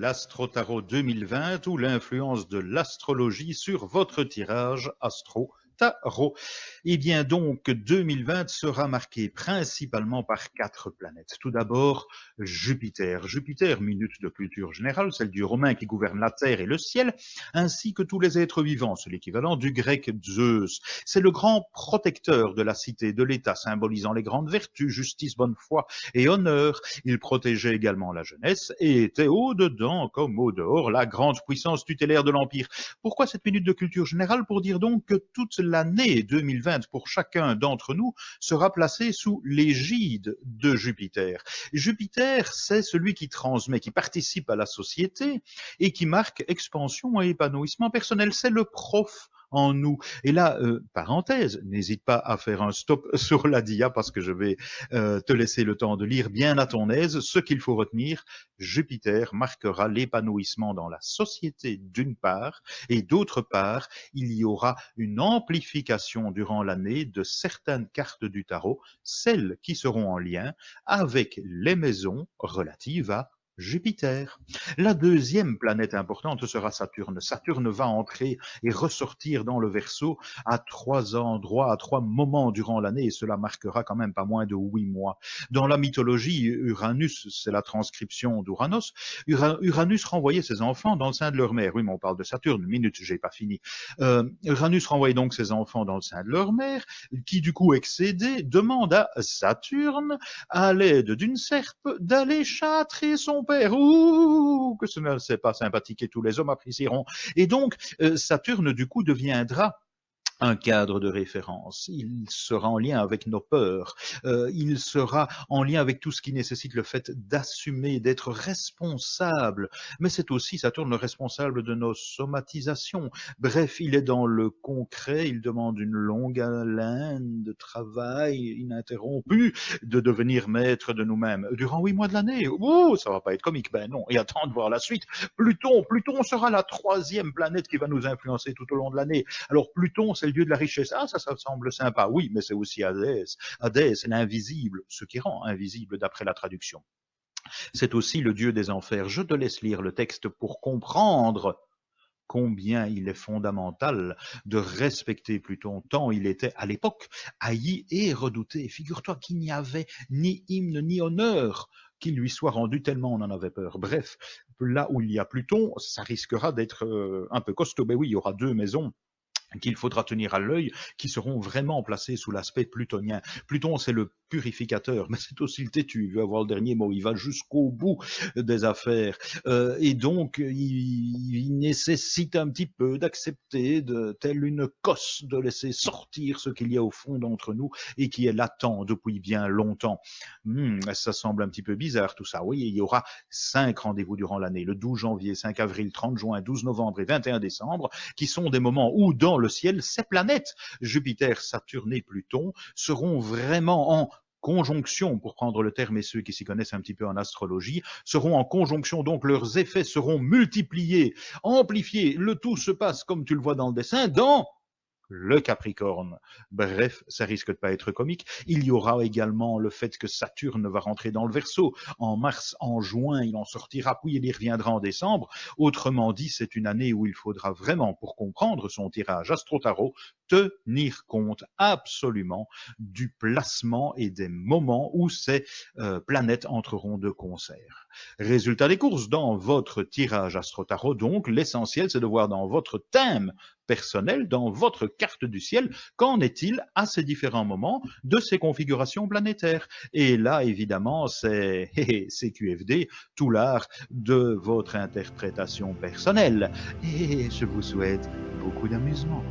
l'Astro Tarot 2020 ou l'influence de l'astrologie sur votre tirage Astro Tarot. Eh bien donc, 2020 sera marqué principalement par 4 planètes. Tout d'abord, Jupiter. Jupiter, minute de culture générale, celle du romain qui gouverne la terre et le ciel, ainsi que tous les êtres vivants, c'est l'équivalent du grec Zeus. C'est le grand protecteur de la cité, de l'État, symbolisant les grandes vertus, justice, bonne foi et honneur. Il protégeait également la jeunesse et était au-dedans comme au-dehors la grande puissance tutélaire de l'Empire. Pourquoi cette minute de culture générale? Pour dire donc que toute l'année 2020 pour chacun d'entre nous sera placée sous l'égide de Jupiter. Jupiter, c'est celui qui transmet, qui participe à la société et qui marque expansion et épanouissement personnel. C'est le prof en nous. Et là, parenthèse, n'hésite pas à faire un stop sur la dia parce que je vais te laisser le temps de lire bien à ton aise. Ce qu'il faut retenir, Jupiter marquera l'épanouissement dans la société d'une part, et d'autre part, il y aura une amplification durant l'année de certaines cartes du tarot, celles qui seront en lien avec les maisons relatives à Jupiter. La deuxième planète importante sera Saturne. Saturne va entrer et ressortir dans le Verseau à 3 endroits, à 3 moments durant l'année, et cela marquera quand même pas moins de 8 mois. Dans la mythologie, Uranus, c'est la transcription d'Uranos. Uranus renvoyait ses enfants dans le sein de leur mère. Oui, mais on parle de Saturne. Minute, j'ai pas fini. Uranus renvoyait donc ses enfants dans le sein de leur mère, qui du coup excédé demande à Saturne, à l'aide d'une serpe, d'aller châtrer son père. Ouh, que ce n'est pas sympathique et tous les hommes apprécieront. Et donc, Saturne, du coup, deviendra un cadre de référence. Il sera en lien avec nos peurs. Il sera en lien avec tout ce qui nécessite le fait d'assumer, d'être responsable. Mais c'est aussi Saturne le responsable de nos somatisations. Bref, il est dans le concret. Il demande une longue haleine de travail ininterrompu de devenir maître de nous-mêmes. Durant 8 mois de l'année, oh, ça va pas être comique. Ben non. Et attends de voir la suite. Pluton sera la 3e planète qui va nous influencer tout au long de l'année. Alors Pluton, c'est le dieu de la richesse. Ah, ça semble sympa. Oui, mais c'est aussi Hadès. Hadès, c'est l'invisible, ce qui rend invisible d'après la traduction. C'est aussi le dieu des enfers. Je te laisse lire le texte pour comprendre combien il est fondamental de respecter Pluton, tant il était à l'époque haï et redouté. Figure-toi qu'il n'y avait ni hymne ni honneur qui lui soit rendu tellement on en avait peur. Bref, là où il y a Pluton, ça risquera d'être un peu costaud. Mais oui, il y aura 2 maisons qu'il faudra tenir à l'œil, qui seront vraiment placés sous l'aspect plutonien. Pluton, c'est le purificateur, mais c'est aussi le têtu. Il veut avoir le dernier mot. Il va jusqu'au bout des affaires. Et donc, il nécessite un petit peu d'accepter, telle une cosse, de laisser sortir ce qu'il y a au fond d'entre nous et qui est latent depuis bien longtemps. Ça semble un petit peu bizarre tout ça. Oui, il y aura 5 rendez-vous durant l'année. Le 12 janvier, 5 avril, 30 juin, 12 novembre et 21 décembre, qui sont des moments où, dans le ciel, ces planètes, Jupiter, Saturne et Pluton, seront vraiment en conjonction, pour prendre le terme, et ceux qui s'y connaissent un petit peu en astrologie, seront en conjonction, donc leurs effets seront multipliés, amplifiés. Le tout se passe, comme tu le vois dans le dessin, dans le Capricorne. Bref, ça risque de pas être comique. Il y aura également le fait que Saturne va rentrer dans le Verseau en mars, en juin, il en sortira, puis il y reviendra en décembre. Autrement dit, c'est une année où il faudra vraiment, pour comprendre son tirage astro-tarot, tenir compte absolument du placement et des moments où ces planètes entreront de concert. Résultat des courses, dans votre tirage astro-tarot, donc, l'essentiel, c'est de voir dans votre thème personnel, dans votre carte du ciel, qu'en est-il à ces différents moments de ces configurations planétaires? Et là, évidemment, c'est QFD, tout l'art de votre interprétation personnelle. Et je vous souhaite beaucoup d'amusement.